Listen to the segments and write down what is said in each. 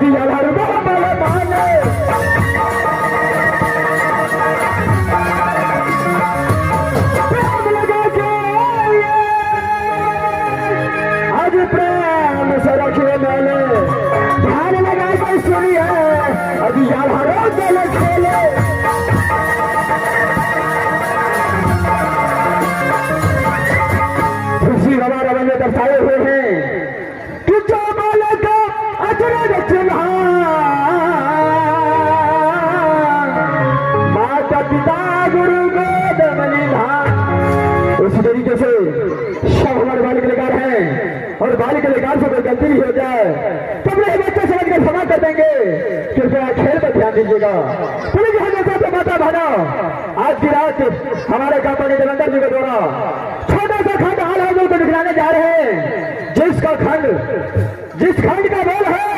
दिया हर बाबा माने प्रेम लगा के आज प्रेम से रखे मैंने ध्यान लगा के सुनिए अभी यार हरो दिल खेले खुशी हमारा रंग दर्शाए हुए हैं कि जो बोले तो अजर चिन्हा माता पिता गुरु गोद बलिदान। उसी तरीके से सब हमारे बालिक लेकर हैं और बालिक लेकर से कोई गलती नहीं हो जाए तो अपने बच्चे समझ कर क्षमा कर देंगे। कृपया खेल पर ध्यान दीजिएगा। पुलिस हमेशा तो माता बहना आज की रात हमारे कंपनी देवेंद्र जी के द्वारा छोटा सा खंड हाल है जो दिखलाने जा रहे हैं जिस खंड का बोल है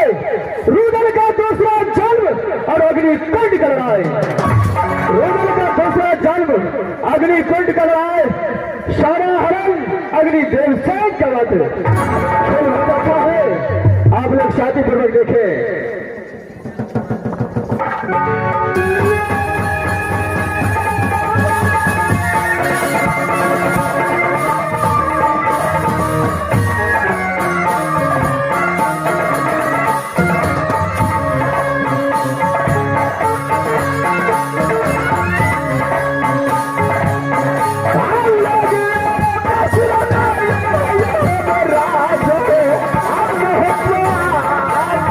रुदल का दूसरा जन्म और अग्निकुंड का लड़ाई। रुदल का दूसरा जन्म अग्निकुंड का लड़ाई सारा हरण अग्निदेव से का बात खेल बहुत अच्छा है। आप लोग शांतिपूर्वक देखें।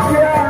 Yeah.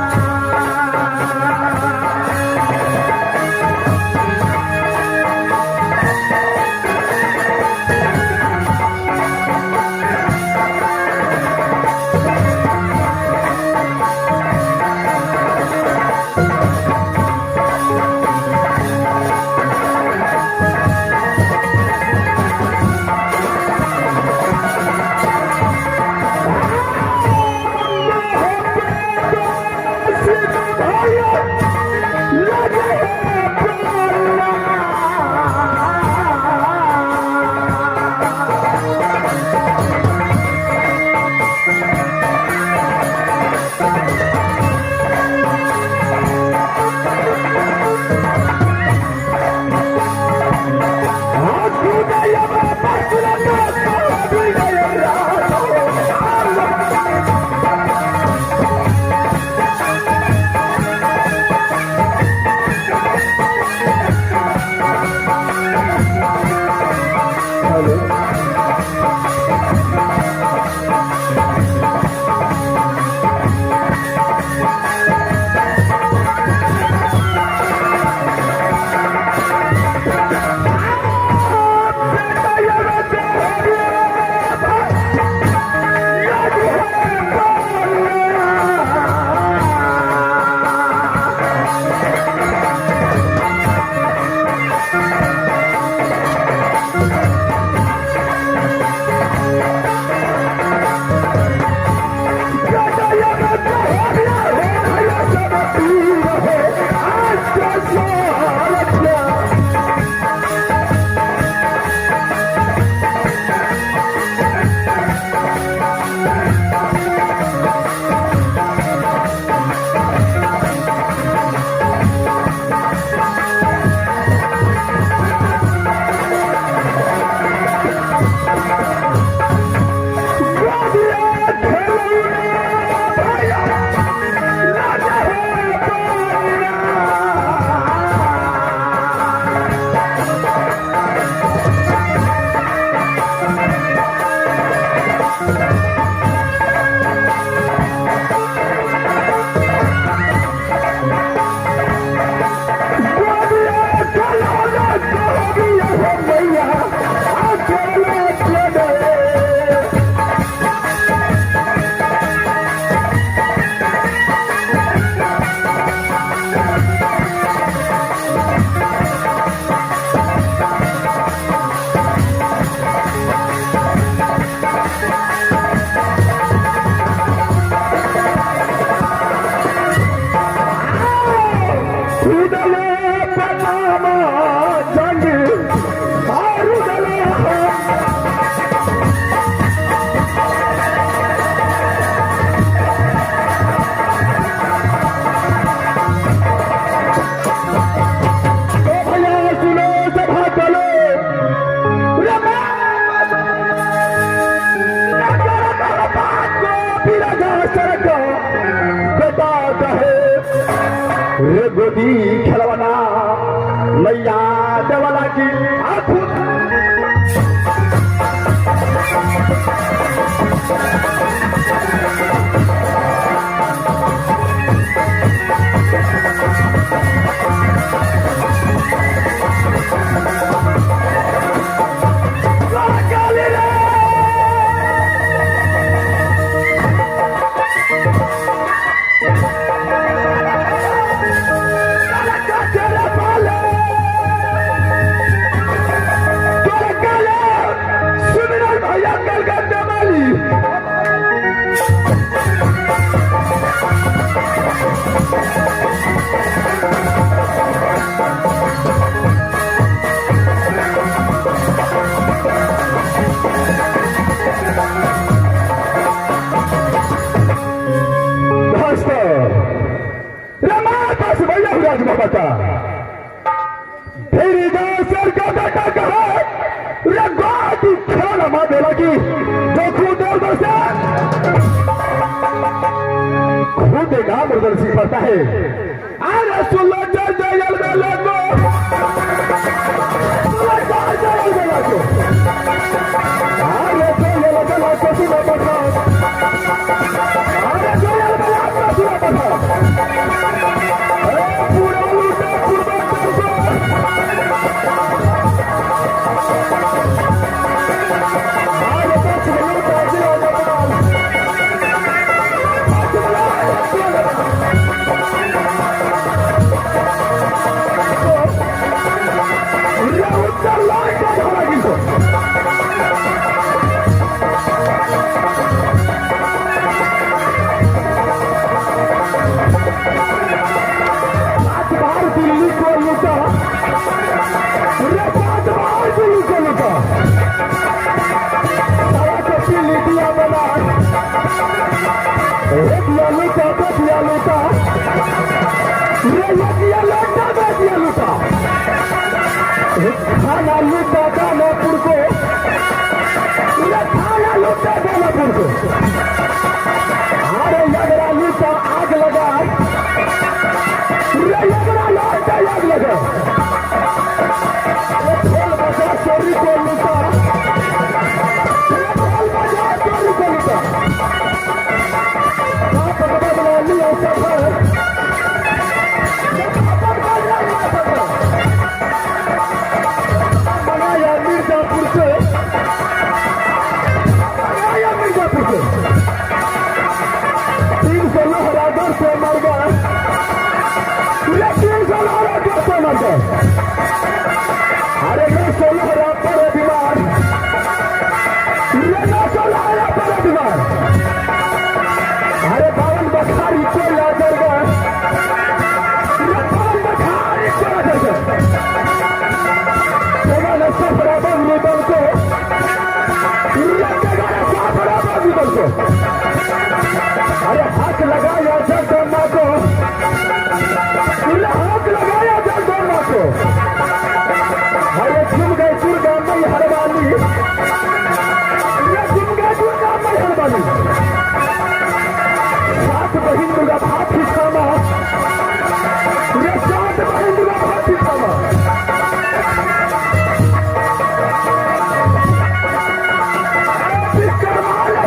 गोदी खेलवाना मैया देवाला की आंखों बता तेरी सर का बेटा कहा रगवाती खाना मां देला की जो खुद खुद नाम दर्शी पड़ता है अरे सुल्ला जय जयल में लगो अरे जयल में लगो सुना पता अरे जयल में लगो सुना पता खाना लूटा दानापुर को खाना लूटा दानापुर को अरे लगरा लूटा आग लगा लगरा लौटा आग लगा ढोल बजा चोरी को लूटा ढोल बजा चोरी को लूटा बदला लिया सफर से मर गए अरे मैं सोलह पर बीमार पर बीमार अरे बावन बखारी कोयला जल गए बावन बखारी कोयला जल गए सफरा बंदी बन को सफरा बंदी बन को अरे हाथ लगाया जगदम्बा को हाथ लगाया जगदम्बा को अरे झुम गए दुर्गा मई हरवाली झुम गए दुर्गा मई हरवाली सात बहिन दुर्गा भात खाना सात बहिन दुर्गा भात खाना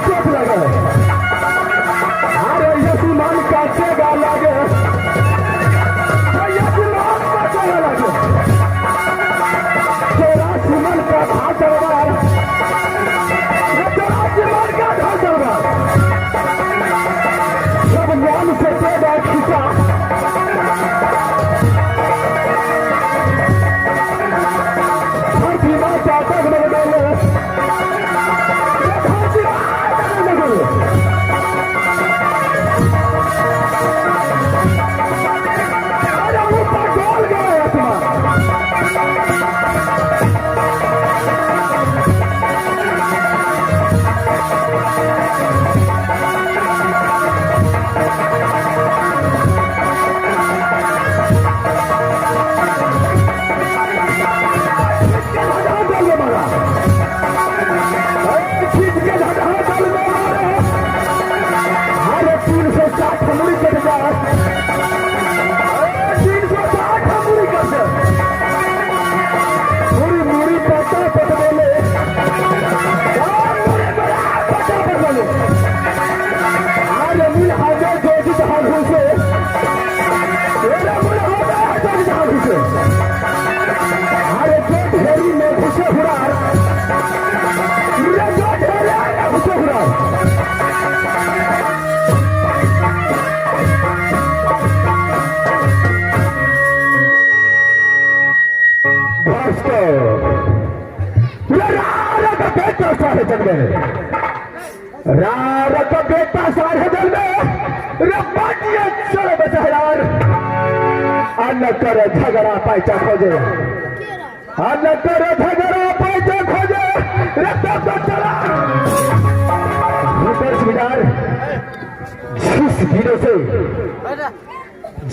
चोट लगा अरे यशुमान का चेगा लगे यशुमान का चेगा लगे तेरा सुमन का भाजरवार तेरा सुमन का भाजरवार सब मान से चेगा खींचा धरती माता डगमग डाले धरती माता डगमग न करे झगड़ा पैसा खोजे, न करे झगड़ा पैसा खोजे, रखता तो चला मिनार जिस दिनों से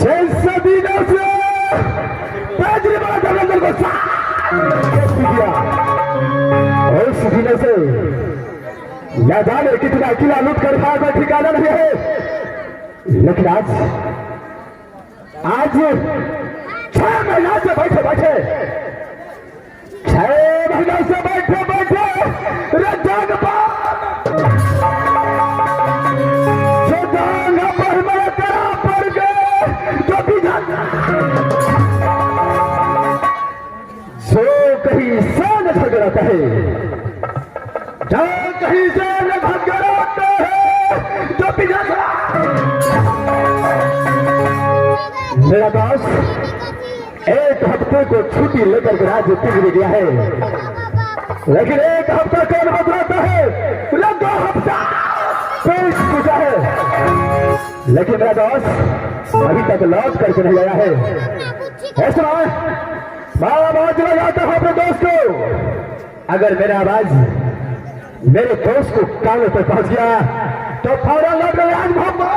जैसे दिनों से ताजरी को किया उस दिनों से या जाने कितना किला लूट कर खाए का ठिकाना नहीं है, लेकिन आज 6 महीना से बैठे 6 महीना से बैठे रजान जो जान पर मेरा तेरा पड़ गए जो भी जाना जो कहीं से न झगड़ाता है, जो कहीं से न झगड़ाता है जो भी जाना मेरा दोस्त 1 हफ्ते को छुट्टी लेकर के राज्य तिगड़ गया है, लेकिन 1 हफ्ता कौन बदलाता है? 2 हफ्ता पेट चुका है, लेकिन मेरा दोस्त अभी तक लौट करके नहीं आया है। ऐसा आवाज लगाता हूं अपने दोस्त को, अगर मेरा आवाज मेरे दोस्त को कानों पर पहुंच गया तो फौरन लौट गए आज मोहम्मद।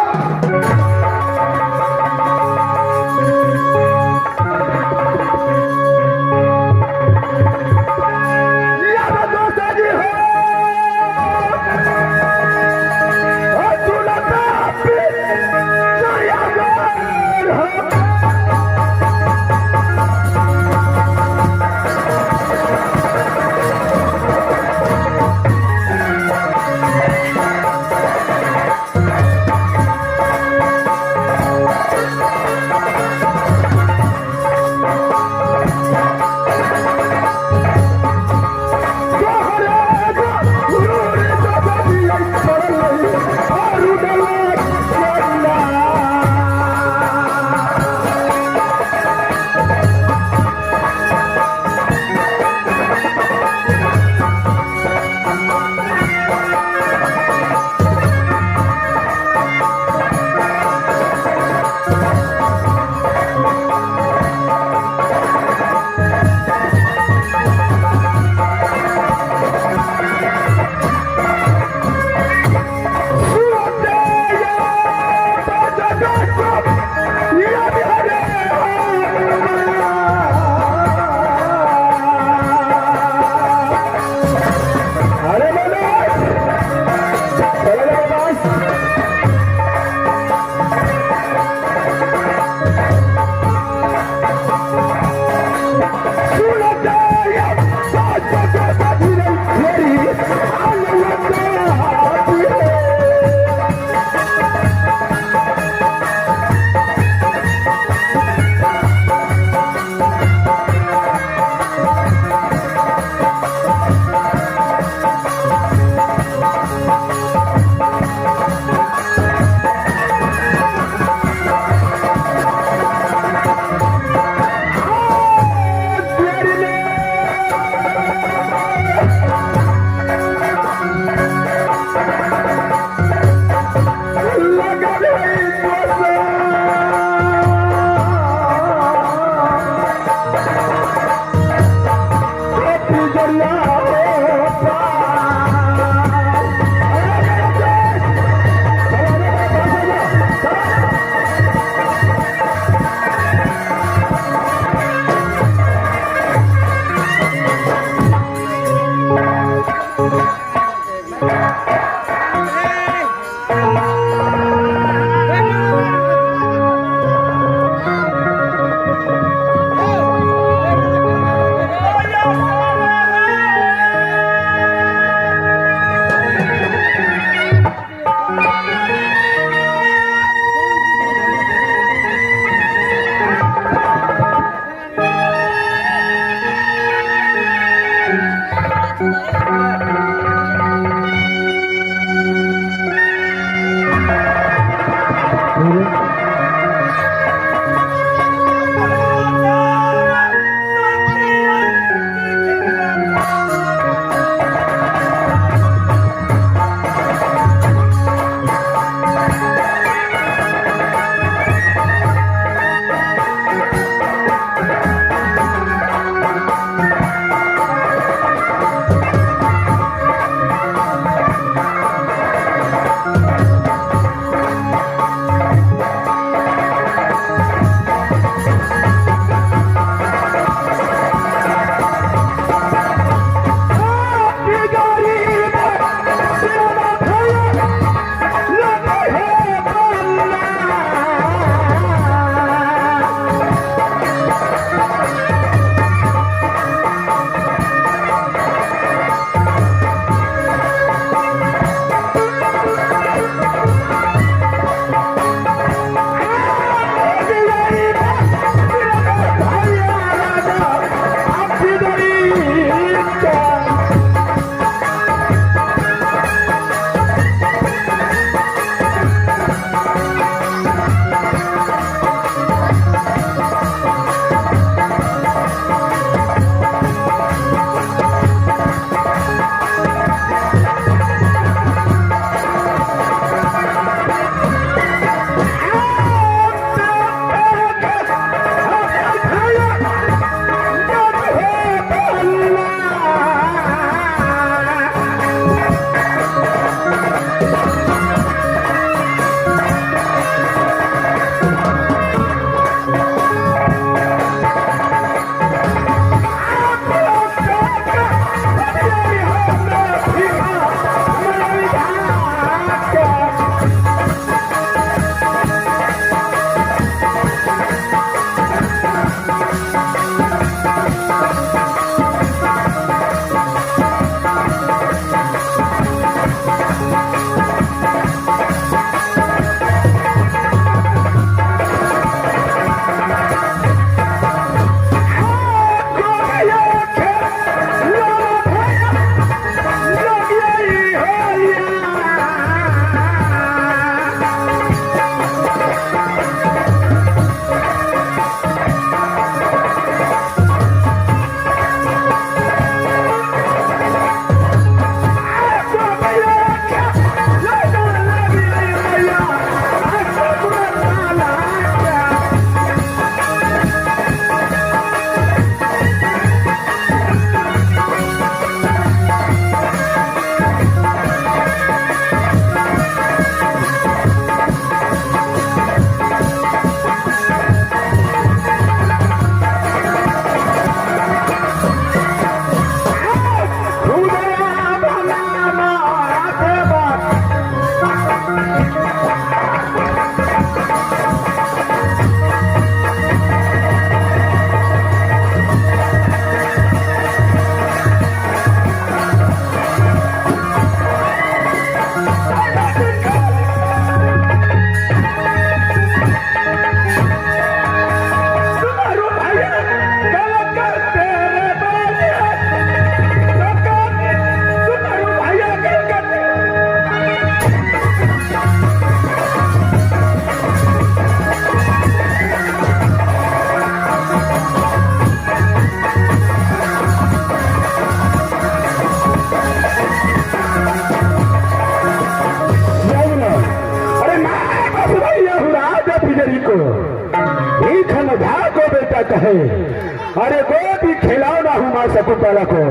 कहे अरे गोदी खिलाओ ना हूँ माँ शकुंतला को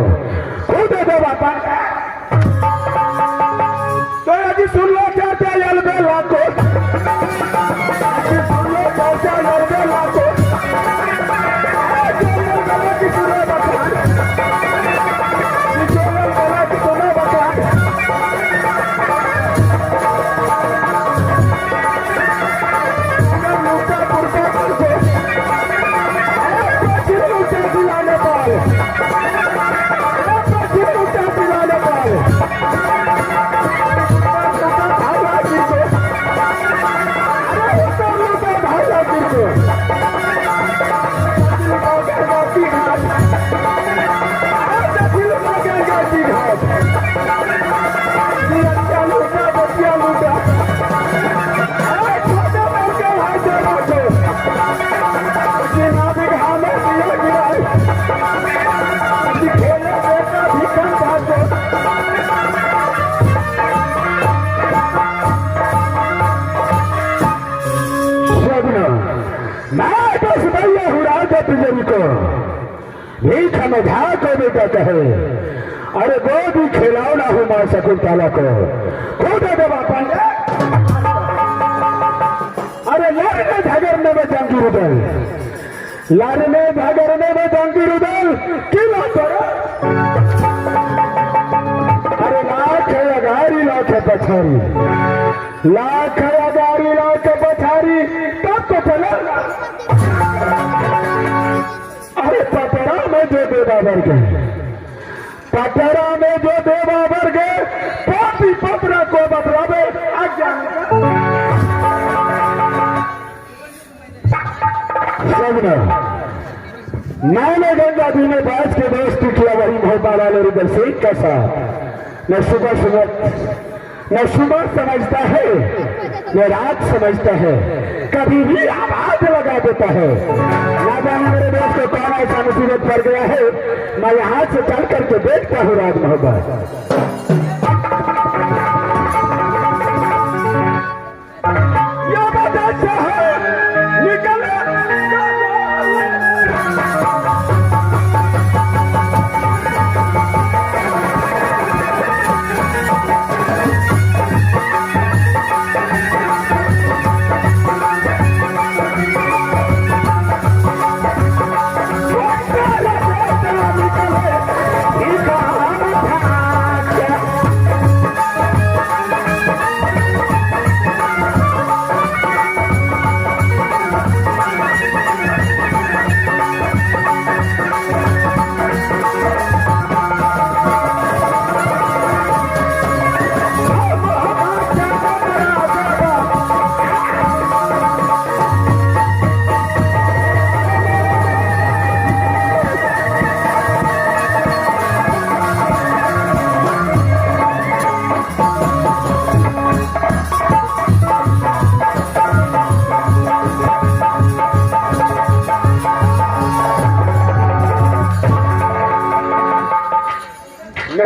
खुद दो बापा तो अभी सुन लो क्या क्या अलबेला को सुन लो क्या क्या अलबेला को भीख में झाड़ को बेटा कहे अरे गोदी खिलाओ ना हूँ माँ शकुंतला को खुद दो बापा अरे लड़ने झगड़ने में जंगी रुदल लड़ने झगड़ने में जंगी रुदल किला करो अरे लाख है अगारी लाख है पछारी लाख है अगारी लाख है पछारी तब तो चलो अरे पटरा में जो देवा बर गए पटरा में जो देवा बर गए पापी पटरा को बतलावे मैंने गंगा जी में बाज के दोस्ती किया वही भोपाल वाले रुदल सिंह का साथ न सुबह समझता है न रात समझता है कभी भी आवाज लगा देता है ना जाने मेरे देश को कौन ऐसा मुसीबत पड़ गया है मैं यहाँ से चल करके देखता हूँ राज मोहब्बत यह बात अच्छा है निकल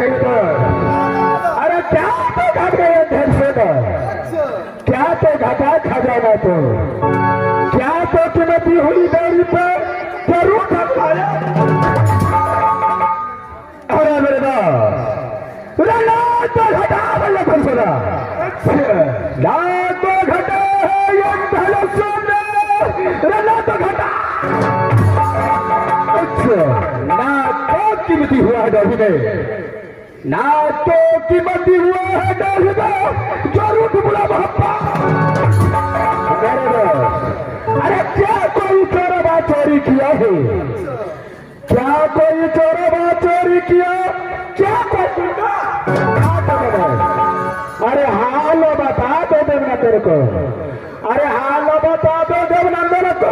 अरे क्या तो घट गए धन से क्या तो घटा खजाना तो क्या तो कीमती हुई देरी पर जरूर घटाया अरे मेरे ना तो घटा भैया धन से ना तो घटा है ये धन से ना तो घटा अच्छा ना तो कीमती हुआ है डोही में ना तो कीमती हुआ है डोहिदा जरूर बुला भप्पा अरे क्या कोई चोरबा चोरी किया है क्या कोई चोरबा चोरी किया क्या कोई अरे हाल बता दो देवना तेरे को अरे हाल बता दो देवना मेरे को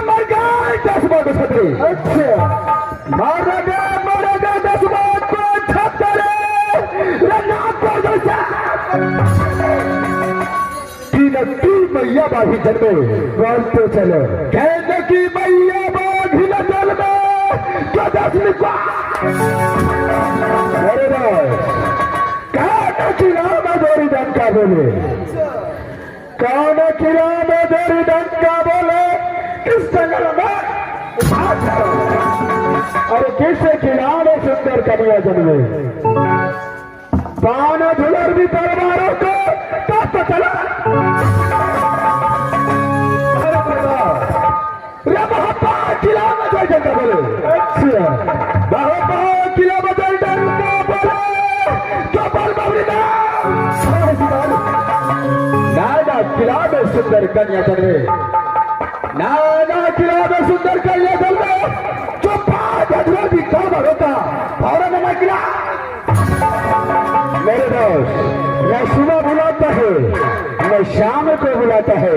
मर गया 10 बार को छतरी अच्छा मर गया 10 बार को छतरी मैया बाघी जन्मे बोलते चलो कहने की मैया बाघी न जन्मे जो 10 अरे कहने की बोले, कौन किला में देरी डंका बोले, किस जंगल में अरे किसे किला में सुंदर कन्या जन्मे, पान धुलर भी तलवारों को तो चला किला में जल डंका बोले, किला में जल डंका बोले, चौपाल बाबरीदा नाना किला में सुंदर कन्या जन्मे, नाना किला में सुंदर कन्या जन्मे, जो पांच हजार भी कौन होता फौरन न किला। मेरे दोस्त न सुबह बुलाता है न शाम को बुलाता है,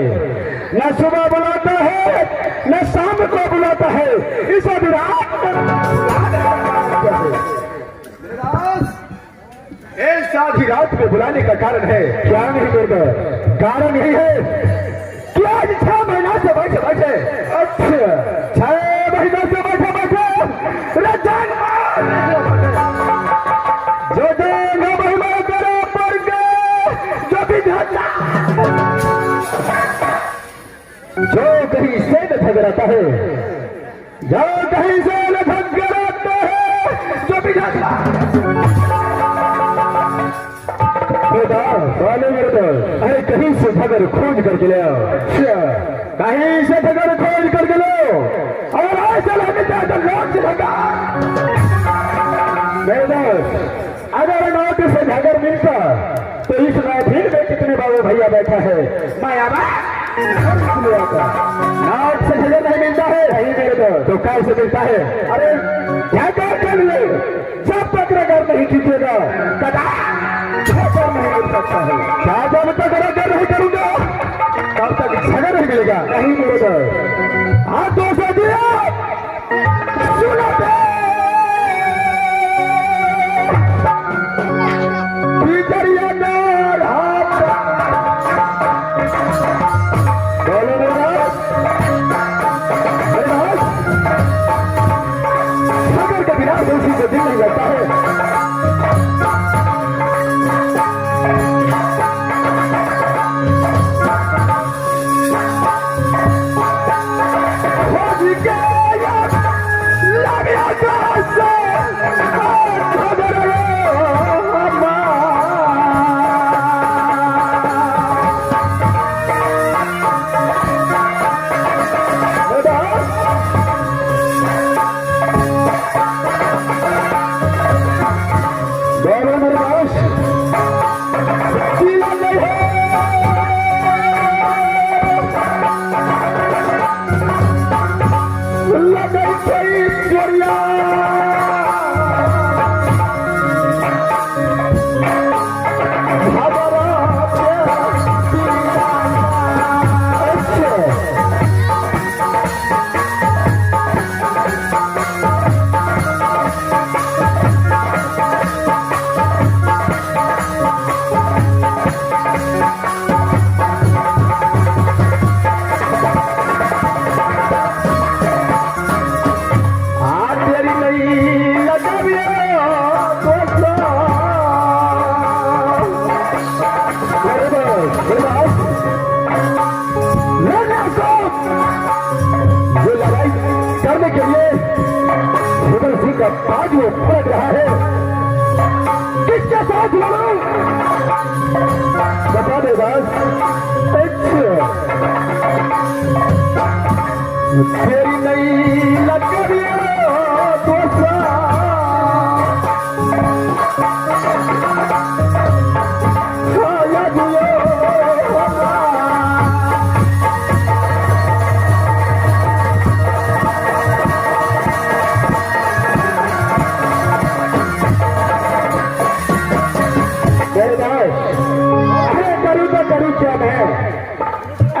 न सुबह बुलाता है न शाम को बुलाता है, इस विराट आधी रात में बुलाने का कारण है क्या नहीं करता, कारण यही है कि आज 6 महीना से बैठे बैठे, अच्छा 6 महीना से बैठे बैठे जो जो महिमा करो पर जो भी जो कहीं से न ठगराता है, जो कहीं से न ठगराता है, जो भी अरे कहीं से ठगर खोज करके ले आओ, कहीं से ठगर खोज करके लो और ऐसा लगने चाहता लौट चलेगा। अगर नोट से ठगर मिलता तो इस महफिल में कितने बाबू भैया बैठा है, मायाबा नोट से ठगर नहीं मिलता है, नहीं मेरे तो कैसे मिलता है। अरे क्या कर ले जब तक रगर नहीं खींचेगा कदा नहीं मिल सकता है, क्या जब तक रगर नहीं करूंगा तब तक झगड़ नहीं मिलेगा, नहीं मिलेगा। हाँ दोस्तों दिया सुनो झगड़ के बिना दोषी को दिल नहीं लगता है। आज वो पलट रहा है, किसके साथ लड़ूं बता दे बस। तेरी नई लकड़ियों दूसरा खाया दियो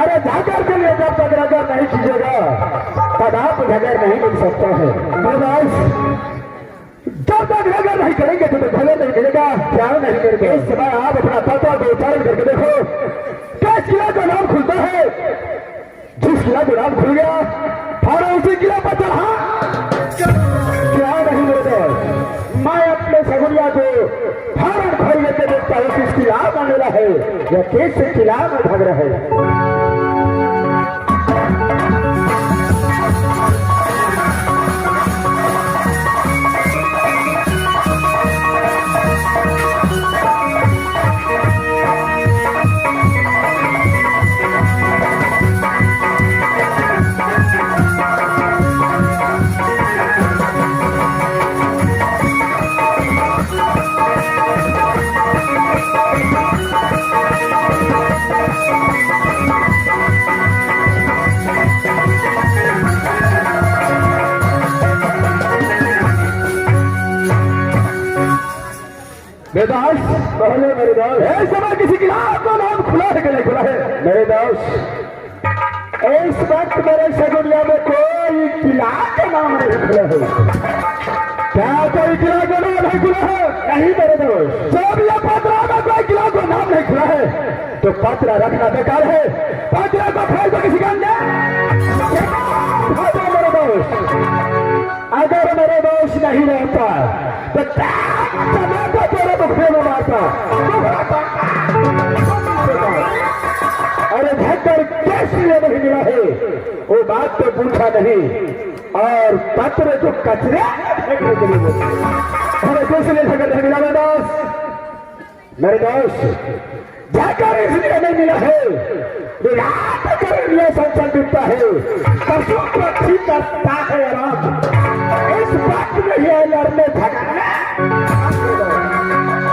अरे झाकर के लिए जब तक नजर नहीं कीजिएगा तब आप नजर नहीं मिल सकता है। जब तक नजर नहीं करेंगे तो भले नहीं मिलेगा, क्या नहीं करेंगे। इस समय आप अपना तत्व को उच्चारण करके देखो, किस किला का नाम खुलता है, जिस किला का नाम खुल गया और उसी किला पर चढ़ा क्या नहीं मिलेगा। मैं अपने सगुनिया को भाई ये देखता है किसकी लाभ आने वाला है या केस से खिलाफ में भाग रहा है। मेरे दोस्त पहले मेरे दोस्त इस समय किसी की लाभ का नाम खुला है कि नहीं खुला है मेरे दोस्त। इस वक्त मेरे सगुनिया में कोई किला का नाम नहीं खुला है। क्या कोई किला का नाम नहीं खुला है? नहीं मेरे दोस्त, जब यह पत्र में कोई किला का नाम नहीं खुला है तो पत्र रखना बेकार है। पत्र को फेर दो किसी का मेरे दोस्त। अगर मेरे दोस्त नहीं रहता तो तेरे बुखरे में मारता। अरे भक्कर कैसे नहीं मिला है वो बात तो पूछा नहीं और पत्र जो कचरे अरे कैसे नहीं सकते नहीं मिला मेरे दोस्त जाकर इसलिए नहीं मिला है विराट कर लिए संचल दिखता है पशु को ठीक करता है आराम। इस बात में ये लड़ने झगड़ने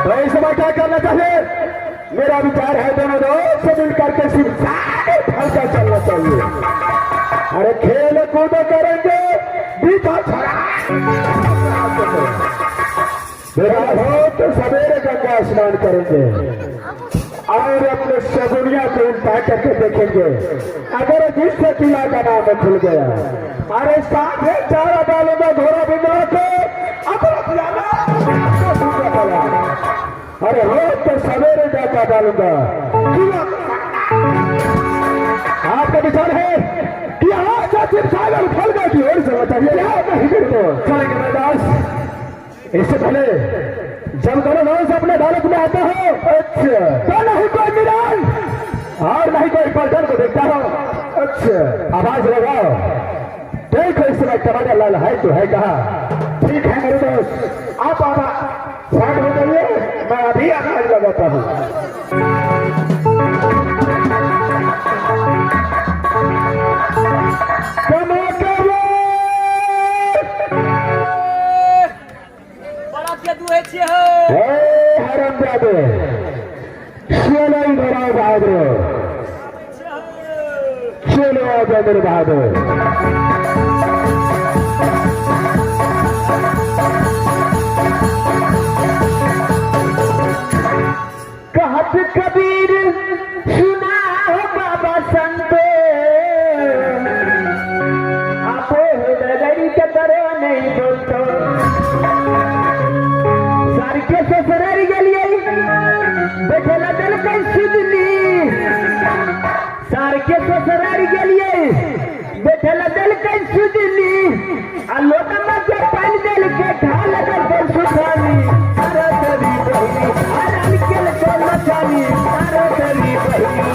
तो इस समय क्या करना चाहिए? मेरा विचार है दोनों दोस्त से मिलकर के सिर्फ हल्का चलना चाहिए। अरे खेल कूद करेंगे बीता मेरा हो तो सवेरे गंगा स्नान करेंगे और अपने सगुनिया को उल्टा करके देखेंगे। अगर जिससे किला का नाम खुल गया अरे साथ ही चारा डालूंगा घोड़ा बिंदुआ को अरे रोज तो सवेरे जाकर डालूंगा। आपका विचार है कि आज सिर्फ सागर फल गया की ओर से बताइए नहीं करते चलेंगे मेरे दास। इससे पहले जब दोनों रोज अपने अदालत में आता हो अच्छा तो नहीं कोई मिलान और नहीं कोई पलटन को देखता हो अच्छा आवाज लगाओ देखो इस समय टमाटर लाल है तो है कहा। ठीक है मेरे दोस्त आप साइड हो जाइए मैं अभी आवाज लगाता हूँ। चलो आजा मेरे बहादुर कहत कबीर सुना हो बाबा संतो आपो लड़ी के तरह नहीं बोलतो सार के ससुरारी गेलिए बैठेला दिल कई सुधनी सार के ससुरारी गेलिए बैठेला दिल कई सुधनी आ लोटा में के पानी दिल के ढाल कर के सुखानी अरे तेरी बहनी अरे निकल के नचानी अरे तेरी बहनी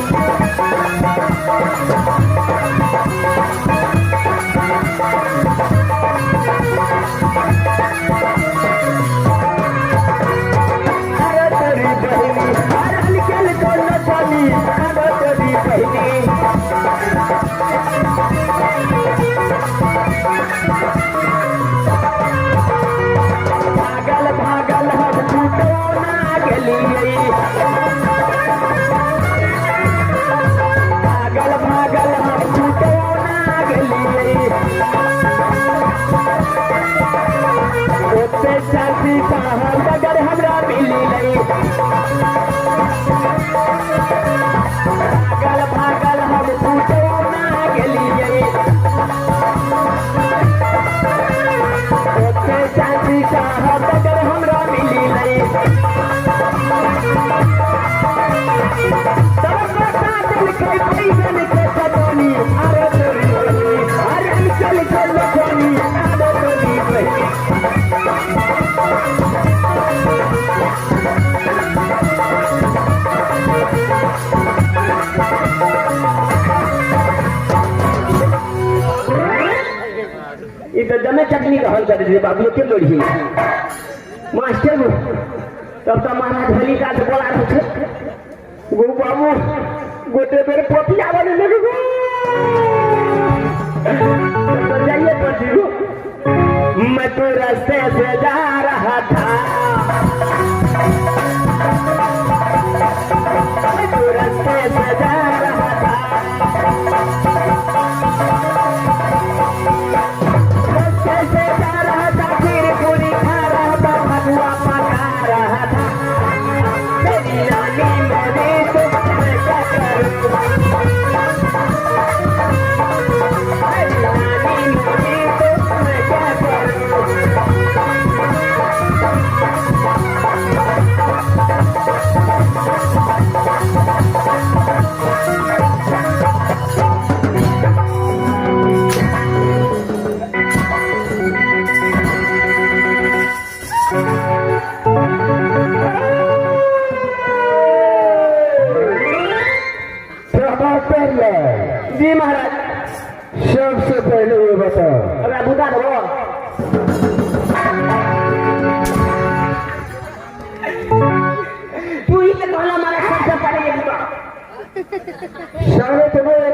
चटनी का हल कर दीजिए बाबू क्यों लोड़ी मास्टर तब तो महाराज भली का बोला रहे गो बाबू गोटे बेर पोती आवाज लगे गो तो जाइए पंडित गो मैं तो रास्ते से जा रहा था मैं तो रास्ते से जा रहा था रास्ते से जा रहा था फिर पूरी खा रहा था भगवा पका रहा था मेरी नानी मोनी तो मैं क्या करूं मेरी नानी मोनी तो मैं क्या करूं जी महाराज सबसे पहले ये बताओ अरे बता दो तू ही तो कहला हमारा सबसे पहले ये बता सारे तुम्हें ये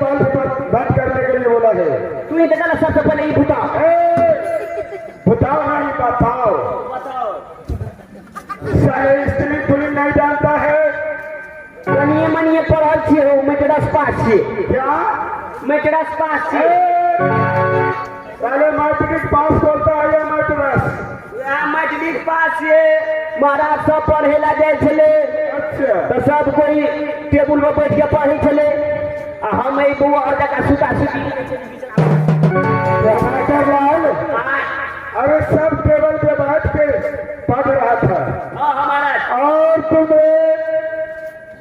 बात करने के लिए बोला है तू ही तो कहला सबसे पहले ये बता बताओ नहीं बताओ बताओ सारे स्त्री पुलिस नहीं जानता है मनिए मनिए पढ़ल छी हो मैट्रिक पास छी क्या मैट्रिक पास छी पहले मैट्रिक पास करता है या मैट्रिक पास ये महाराज सब पढ़े ला जाए छले अच्छा तो सब कोई टेबुल पर बैठ के पढ़े छले आ हम ई बुआ और जका सुता सुती अरे सब टेबल पे बैठ के पढ़ रहा था हां हमारा और तुम्हें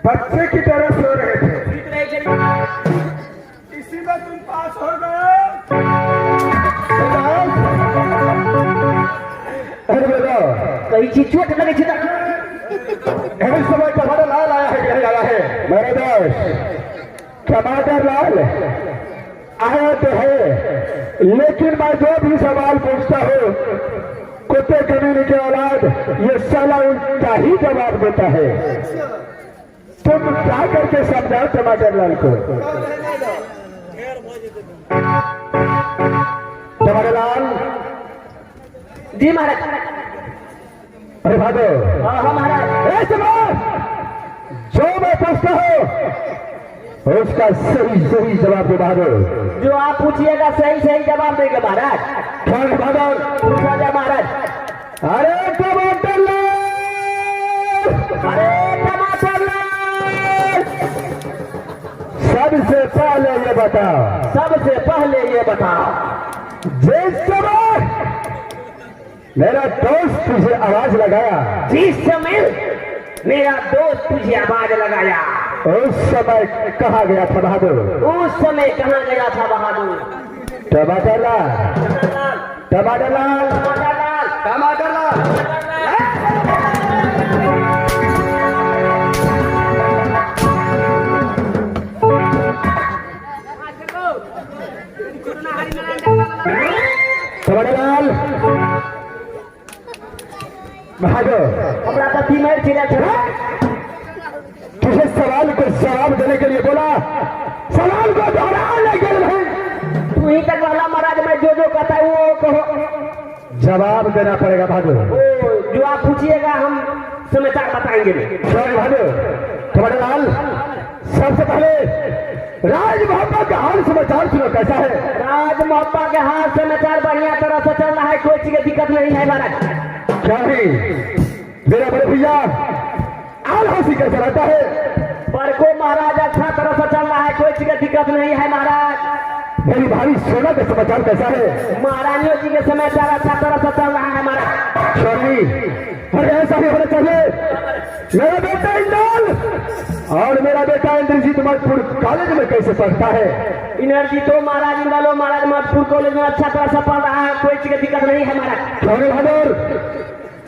बच्चे की तरह सो रहे थे इसी में तुम पास हो गए अरे बताओ कहीं चीज चोट लगे थी इस समय टमाटर लाल आया है नहीं आया है मेरे दोस्त टमाटर लाल आया तो है लेकिन मैं जो भी सवाल पूछता हूँ कुत्ते कमीने के औलाद ये साला उनका ही जवाब देता है तुम क्या करके समझाओ टमाटर लाल को टमाटर लाल जी महाराज अरे भागो महाराज जो मैं पूछता हूँ उसका सही सही जवाब दे भागो जो आप पूछिएगा सही सही जवाब देंगे महाराज क्या भागो पूछा जाए महाराज अरे टमाटर लाल अरे टमाटर लाल सबसे पहले ये बताओ जिस समय मेरा दोस्त तुझे आवाज लगाया जिस समय मेरा दोस्त तुझे आवाज लगाया उस समय कहा गया था बहादुर उस समय कहा गया था बहादुर टमाटर लाल टमाटर लाल टमाटर लाल टमाटर बहादुर हमारा तो फीमेल चिड़ा छड़ा तुझे सवाल को जवाब देने के लिए बोला सवाल को दोहरा लेकिन तू ही तक वाला महाराज मैं जो कहता है वो कहो जवाब देना पड़ेगा बहादुर जो आप पूछिएगा हम समाचार बताएंगे बहादुर टमाटर लाल सबसे पहले राज मोहब्बा का हाल समाचार सुनो कैसा है राज मोहब्बा के हाल समाचार बढ़िया तरह से चल रहा है कोई चीज की दिक्कत नहीं है महाराज क्या नहीं मेरा बड़े भैया आलसी कैसे रहता है पर को महाराज अच्छा तरह से चल रहा है कोई चीज की दिक्कत नहीं है महाराज मेरी भाभी सोना का समाचार कैसा है महारानियों जी के समाचार अच्छा तरह से चल रहा है महाराज स्वामी अरे ऐसा नहीं होना चाहिए मेरा बेटा इंदौल और मेरा बेटा इंद्रजीत मधुपुर कॉलेज में कैसे पढ़ता है इंद्रजीत तो महाराज इंदौल महाराज मधुपुर कॉलेज में अच्छा तरह से पढ़ रहा है कोई चीज की दिक्कत नहीं है महाराज स्वामी बहादुर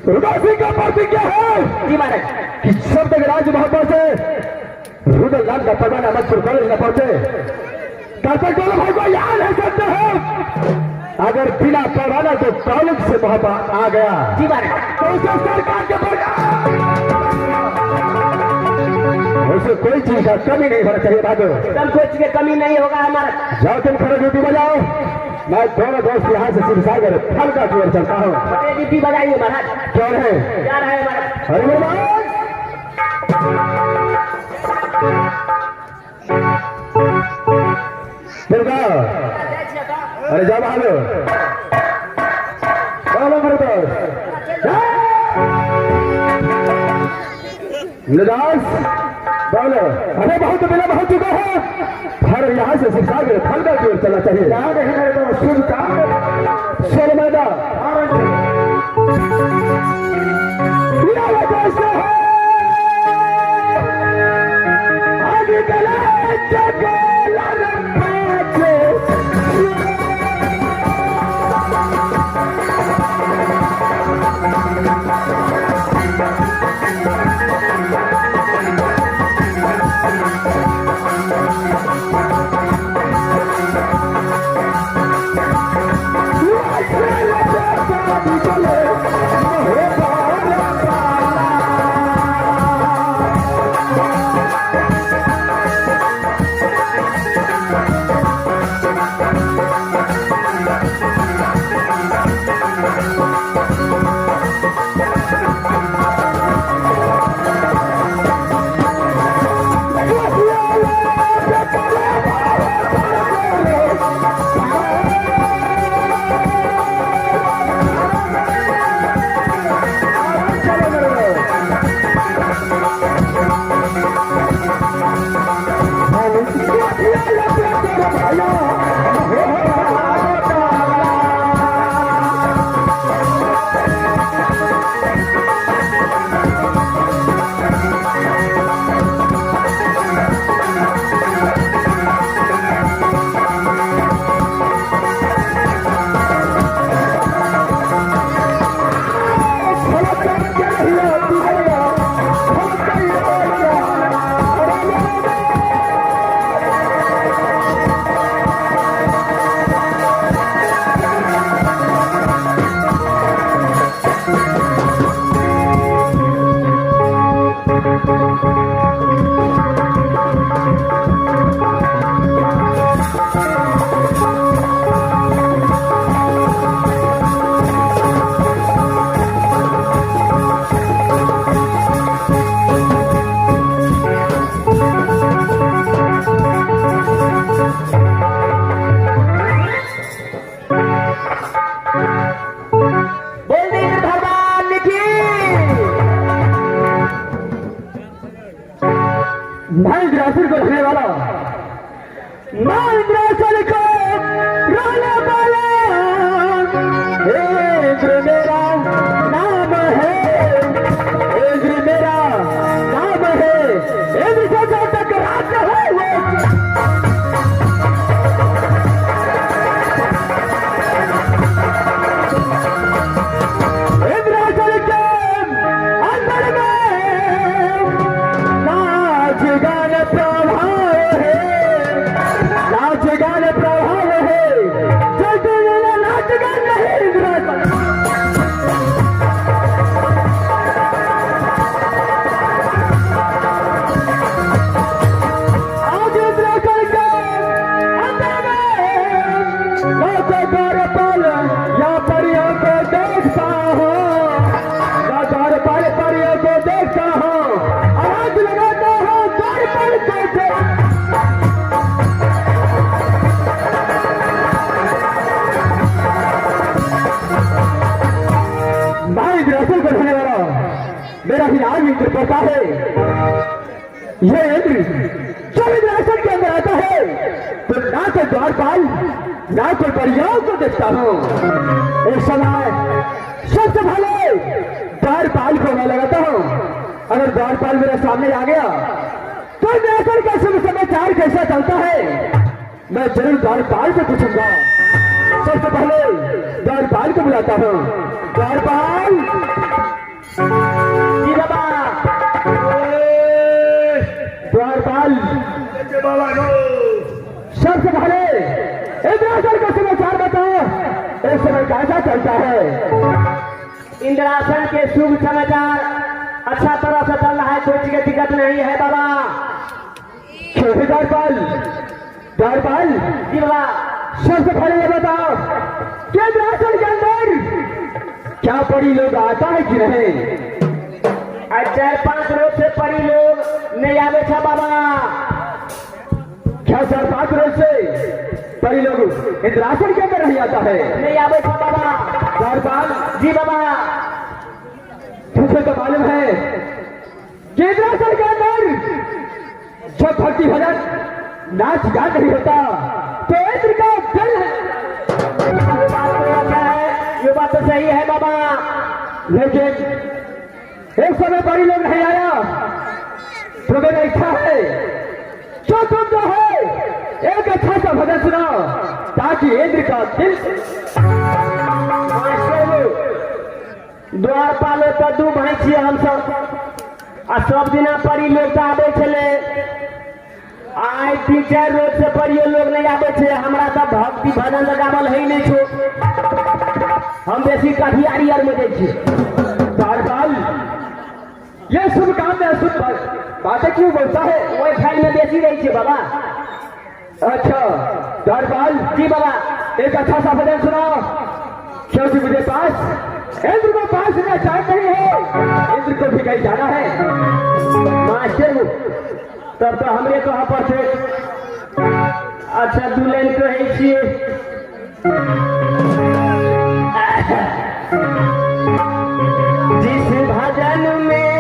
रुदासी का प्रतिज्ञा है जी महाराज कि सब तक राज मोहब्बत से रुदल लाल का परवाना मधुपुर कॉलेज में पहुंचे तब तक दोनों भाई को याद है सकते हो अगर बिना पढ़ाना तो कॉलेज से मोहब्बत आ गया जी महाराज, तो उसे सरकार के उसे कोई चीज का कमी नहीं होना चाहिए भागो। कम कुछ की कमी नहीं होगा हमारा। जाओ तुम खड़े ड्यूटी बजाओ, मैं दोनों दोस्त यहाँ से शिवसागर फल का टूर चलता हूँ। ड्यूटी बजाइए महाराज। कौन है? जा रहा है महाराज। अरे महाराज फिर जाओ, अरे जाओ भागो, चलो मेरे दोस्त निदास बोलो। अरे बहुत विलंब हो चुका है, हर यहाँ से शिवसागर फल का टूर चलना चाहिए। यहाँ नहीं मेरे दोस्त, शुभ काम चलो मैदान मैं इंद्रासन को रहने वाला, मैं इंद्रासन को रहने वाला, इंद्र मेरा नाम है, इंद्र मेरा नाम है, इंद्र से जो टकराते हैं वो इंद्रासन के अंदर में नाच गान प्रभाव है, जो तुमने नाच गान नहीं इंद्रासन। आज इंद्रासन के अंदर में नाचो द्वार पाल या परियों को देखता हूँ, या द्वार पाल परियों को देखता हूँ, आवाज लगाता हूँ द्वार पाल को मैं इंद्रासन को रहने वाला, मेरा ही नाम इंद्र पड़ता है। यह इंद्र जब इंद्रासन के अंदर आता है तो ना तो द्वारपाल ना तो परियों को देखता हूँ। एक समय सबसे पहले द्वारपाल को मैं लगाता हूँ, अगर द्वारपाल मेरे सामने आ गया तो इंद्रासन का शुभ समाचार कैसा चलता है मैं जरूर द्वारपाल से पूछूंगा। सबसे पहले द्वारपाल को बुलाता हूँ। द्वारपाल जी बाबा, द्वारपाल सबसे पहले इंद्रासन का समाचार बताओ। कैसा चलता है? इंद्रासन के शुभ समाचार अच्छा तरह से चल रहा है, कोई चीज की दिक्कत नहीं है बाबा। छोटे द्वारपाल, द्वारपाल जी बाबा। सबसे पहले ये बताओ कि इंद्रासन के अंदर क्या परी लोग आता है कि नहीं? आज 4-5 रोज से परी लोग नहीं आवे छा बाबा। क्या 4-5 रोज से परी लोग इंद्रासन के अंदर नहीं आता है? नहीं आवे छा बाबा। द्वारपाल जी बाबा। तुझे तो मालूम है कि इंद्रासन के अंदर जब भक्ति भजन नाच गान नहीं होता तो इंद्र का जल है। ये बात तो अच्छा है, ये बात तो सही है बाबा। लेकिन एक समय बड़ी लोग नहीं आया तो मेरी इच्छा है जो तुम जो है एक अच्छा सा भजन सुनाओ ताकि इंद्र का दिल। द्वारपाल पर दू भाई छिए हम सब आ सब दिना परी लोग तो आबे छले। आज 3-4 रोज से परियो लोग नहीं आबे छे। हमरा तो भक्ति भजन तो गावल है नहीं छो। हम बेसी कठियारी आर में जाइ छी। द्वारपाल ये शुभ काम में शुभ बातें क्यों बोलता है? ओए फाइल में बेसी रही छे बाबा। अच्छा द्वारपाल जी बाबा। एक अच्छा सा भजन सुनाओ क्योंकि मुझे पास इंद्र को पास में चाह नहीं है, इंद्र को भी कहीं जाना है। मास्टर तब तो हमरे कहाँ पर थे। अच्छा दुल्हन कहे छिए जिस भजन में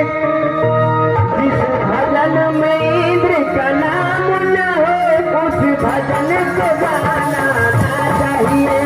इंद्र का नाम न हो उस भजन को गाना ना चाहिए।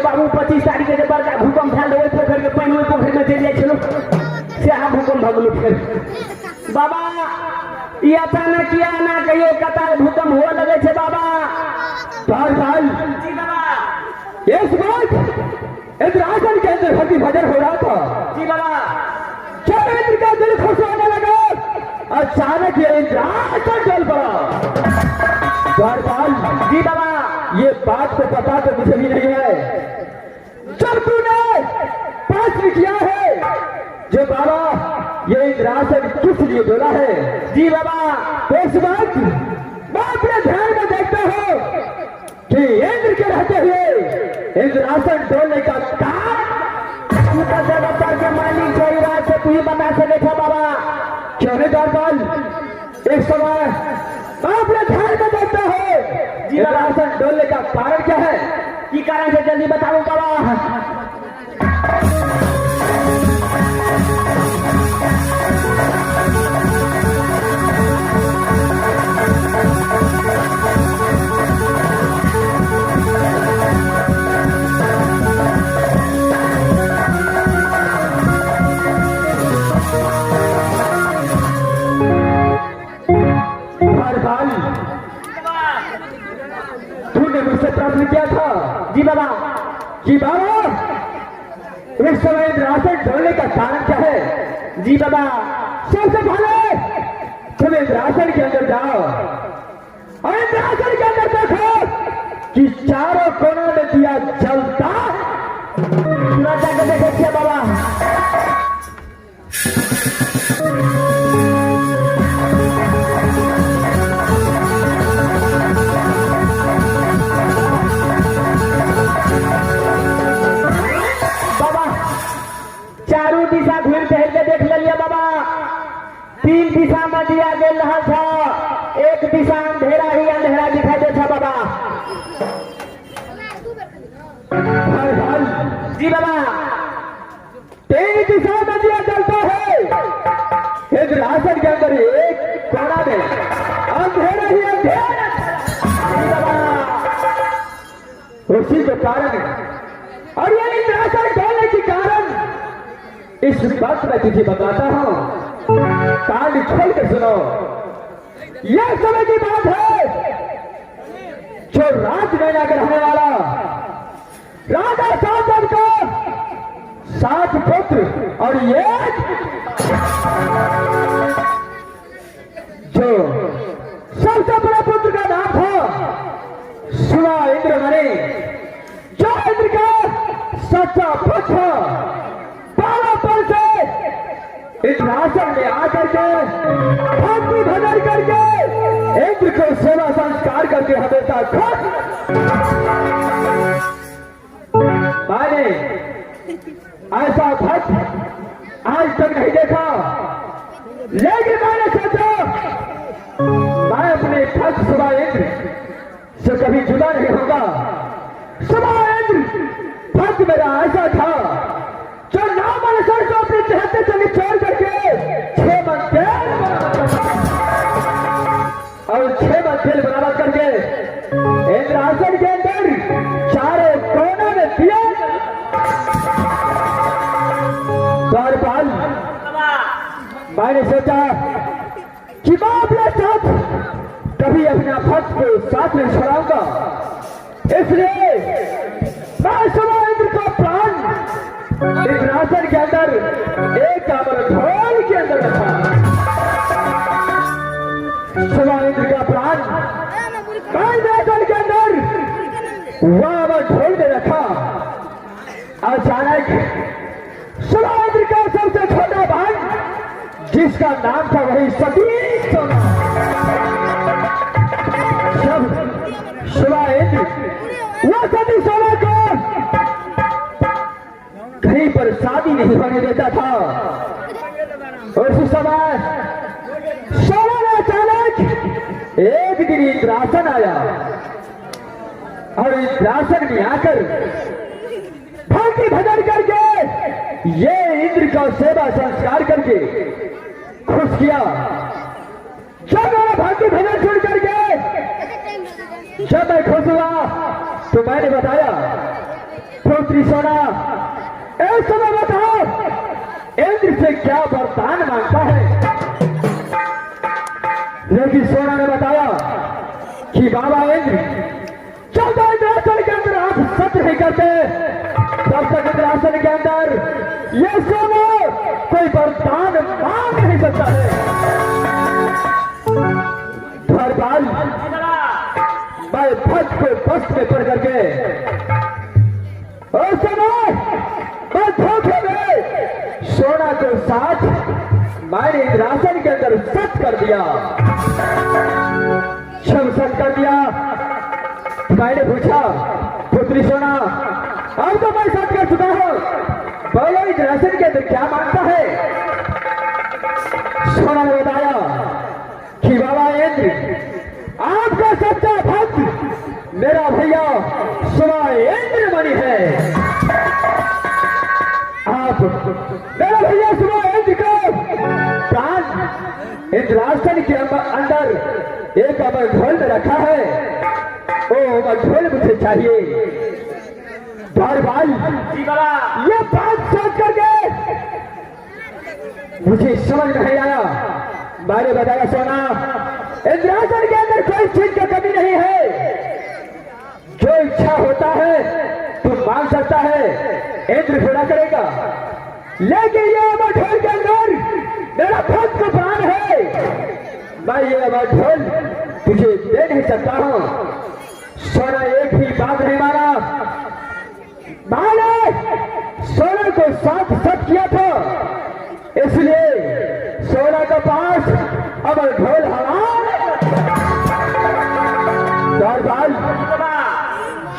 बाबू 25 तारीख के बड़का भूकंप भेल ओहि पोखरि के पानि ओहि पोखरि में चलि जाइ छलो से आ भूकंप भगलो फिर बाबा ई अचानक किया ना कहियो कतार भूकंप हो लगे छे बाबा चार साल जी बाबा इस बात इंद्रासन के अंदर भक्ति भजन हो रहा था जी बाबा जब इंद्र का दिल खुश होने लगा अचानक ये इंद्रासन जल पड़ा द्वारपाल जी बाबा ये बात तो पता तो मुझे भी नहीं है जब तूने प्रश्न किया है जो बाबा ये इंद्रासन किस लिए बोला है जी बाबा तो इस बात मैं अपने ध्यान में देखता हूँ कि इंद्र के रहते हुए इंद्रासन डोलने का काम तू तो जगत के मालिक छोड़ी रात से तू ही बता सके छो बाबा। क्यों नहीं दरबार इस समय अपने ध्यान में देखता है इंद्रासन डोलने का कारण क्या है? की कारण से जल्दी बताओ बाबा। तूने मुझसे प्रश्न किया था जी बाबा। कि बाबा इस समय इंद्रासन ढोलने का कारण क्या है? जी बाबा। सबसे पहले तुम इंद्रासन के अंदर जाओ और इंद्रासन के अंदर देखो कि चारों कोनों में दिया जलता पूरा जाकर देखिए बाबा। चारों दिशा घूम टहल के देख लिया बाबा। 3 दिशा में दिया गेल रहा था, एक दिशा अंधेरा ही अंधेरा दिखाई देता बाबा। हर हर जी बाबा। 3 दिशा में दिया जलता है। इंद्रासन के अंदर एक कोना में अंधेरा ही अंधेरा। जी बाबा। उसी के कारण और ये इंद्रासन ढोलने के कारण इस बात मैं तुझे बताता हूं, कान खोल के सुनो। यह समय की बात है जो राजनैना के रहने वाला राजा साहब को 7 पुत्र और एक जो सबसे बड़ा पुत्र का नाम था सुना इंद्रमणि, जो इंद्र का सच्चा पुत्र इंद्रासन में आकर के भक्ति भजन करके इंद्र को सेवा संस्कार करके हमेशा खुश। मैंने ऐसा भक्त आज तक नहीं देखा, लेकिन मैंने सोचा मैं अपने भक्त सुबह इंद्र से कभी जुदा नहीं होगा। सुबह इंद्र भक्त मेरा ऐसा था जो नाम अनुसार को अपने चहते से निचोड़ करके 6 मंदिर और 6 मंदिर बराबर करके इंद्रासन के अंदर चारों कोनों में दिया द्वारपाल। मैंने सोचा कि मैं अपने साथ कभी अपना भक्त को साथ में छोड़ाऊंगा, इसलिए मैं सुबह इंद्र को प्राण इंद्रासन के अंदर एक कामर ढोल के अंदर रखा। सुबह इंद्र का प्राण इंद्रासन के अंदर वह ढोल में रखा। अचानक सुबह इंद्र का सबसे छोटा भाई जिसका नाम था वही सतीश सोना, जब सुबह इंद्र वह सतीश सोना को कहीं पर शादी नहीं होने देता था, उस समय सोना ने अचानक एक दिन इंद्रासन आया और इंद्रासन में आकर भक्ति भजन करके ये इंद्र का सेवा संस्कार करके खुश किया। जब मैंने भक्ति भजन सुन करके जब मैं खुश हुआ तो मैंने बताया पुत्री सोना इस समय बताओ इंद्र से क्या वरदान मांगता है। लेकिन सोना ने बताया कि बाबा इंद्र जब तक इंद्रासन के अंदर आप सत्य नहीं करते तब तक इंद्रासन के अंदर ये सोना कोई वरदान मांग नहीं सकता है। धरपाल मैं भक्त को वस्त में पढ़ करके उस समय मैं धोखे में सोना के साथ मैंने इंद्रासन के अंदर सत कर दिया, क्षम सत कर दिया। मैंने पूछा पुत्री सोना अब तो मैं साथ कर चुका हूँ। बोलो इस राशन के अंदर क्या मांगता है? सोना ने बताया कि बाबा इंद्र, आपका सच्चा भक्त मेरा भैया सुबह इंद्र मणि है। आप मेरा भैया सुबह इंद्र को प्राण इस राशन के अंदर एक अमर ढोल में रखा है। ओ अमर ढोल मुझे चाहिए। भाई जी बाबा, ये बात सोच करके मुझे समझ नहीं आया। मैंने बताया सोना, इंद्रासन के अंदर कोई चीज की कमी नहीं है। जो इच्छा होता है तू मांग सकता है, इंद्र पूरा करेगा। लेकिन ये अमर ढोल के अंदर मेरा भक्त को प्राण है। मैं ये अमर ढोल तुझे दे नहीं सकता हूं। सोना एक ही बात नहीं माना। मैंने सोना को साथ सब किया था, इसलिए सोना के पास अमर ढोल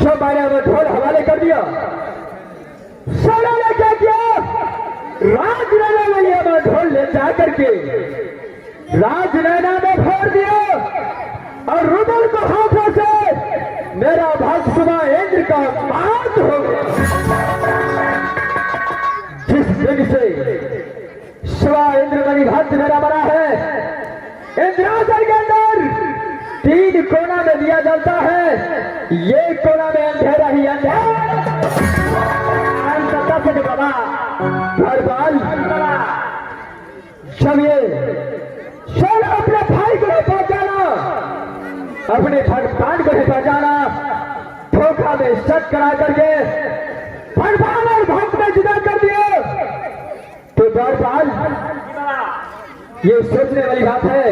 जब मैंने अमर ढोल हवाले कर दिया, सोना ने क्या किया? राजनैना में ये अमर ढोल ले जाकर के राजनैना में फोड़ दिया और रुदल को हाथों से मेरा भक्त सुबह इंद्र का मात हो गया। जिस दिन से सुबह इंद्र मणि भक्त मेरा बना है, इंद्रासन के अंदर 3 कोना में दिया जलता है। ये कोना में अंधेरा ही अंधेरा। बाबा हर बाल जब ये सोना अपने भाई को नहीं पहुंचाना, अपने भगवान को नहीं पहुंचाना, धोखा में शक करा करके भगवान और भक्त में जुदा कर दिए, तो बाल ये सोचने वाली बात है।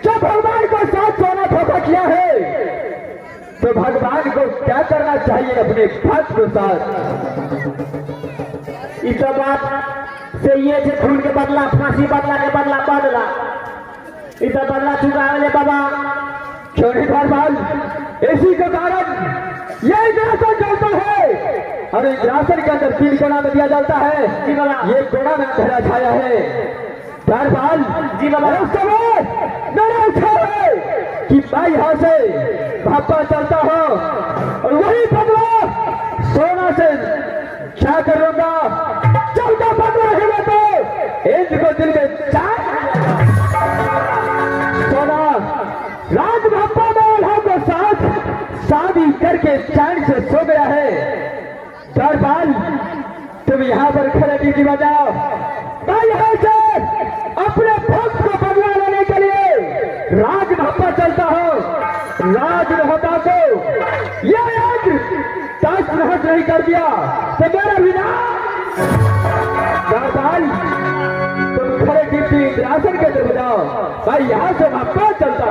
जब भगवान को साथ सोना धोखा किया है, तो भगवान को क्या करना चाहिए अपने भक्त के साथ? इस बात से ये जे खून के बदला, फांसी बदला के बदला बदला, इस बदला चुका है बाबा। क्यों नहीं भगवान? इसी के कारण ये इंद्रासन चलता है और इंद्रासन के अंदर 3 कोना में दिया जाता है। जी बाबा, ये कोना में अंधेरा छाया है। धरपाल जी बाबा, उस समय मेरा इच्छा है कि मैं यहाँ से भापा चलता हूँ और वही बदला सोना से क्या करूंगा। चलता बदला ही तो इंद्र को दिल में सोना राज भापा में को साथ शादी करके चैन से सो गया है। धरपाल तुम यहाँ पर खड़े की बजाओ, मैं यहाँ से अपने भक्त को बदला लेने के लिए राज भापा चलता हूँ। राज होता तो यह यज्ञ दस नहस नहीं कर दिया तो मेरा विनाश। तुम खड़े कीर्ति इंद्रासन के अंदर बजाओ, मैं यहाँ से भापा चलता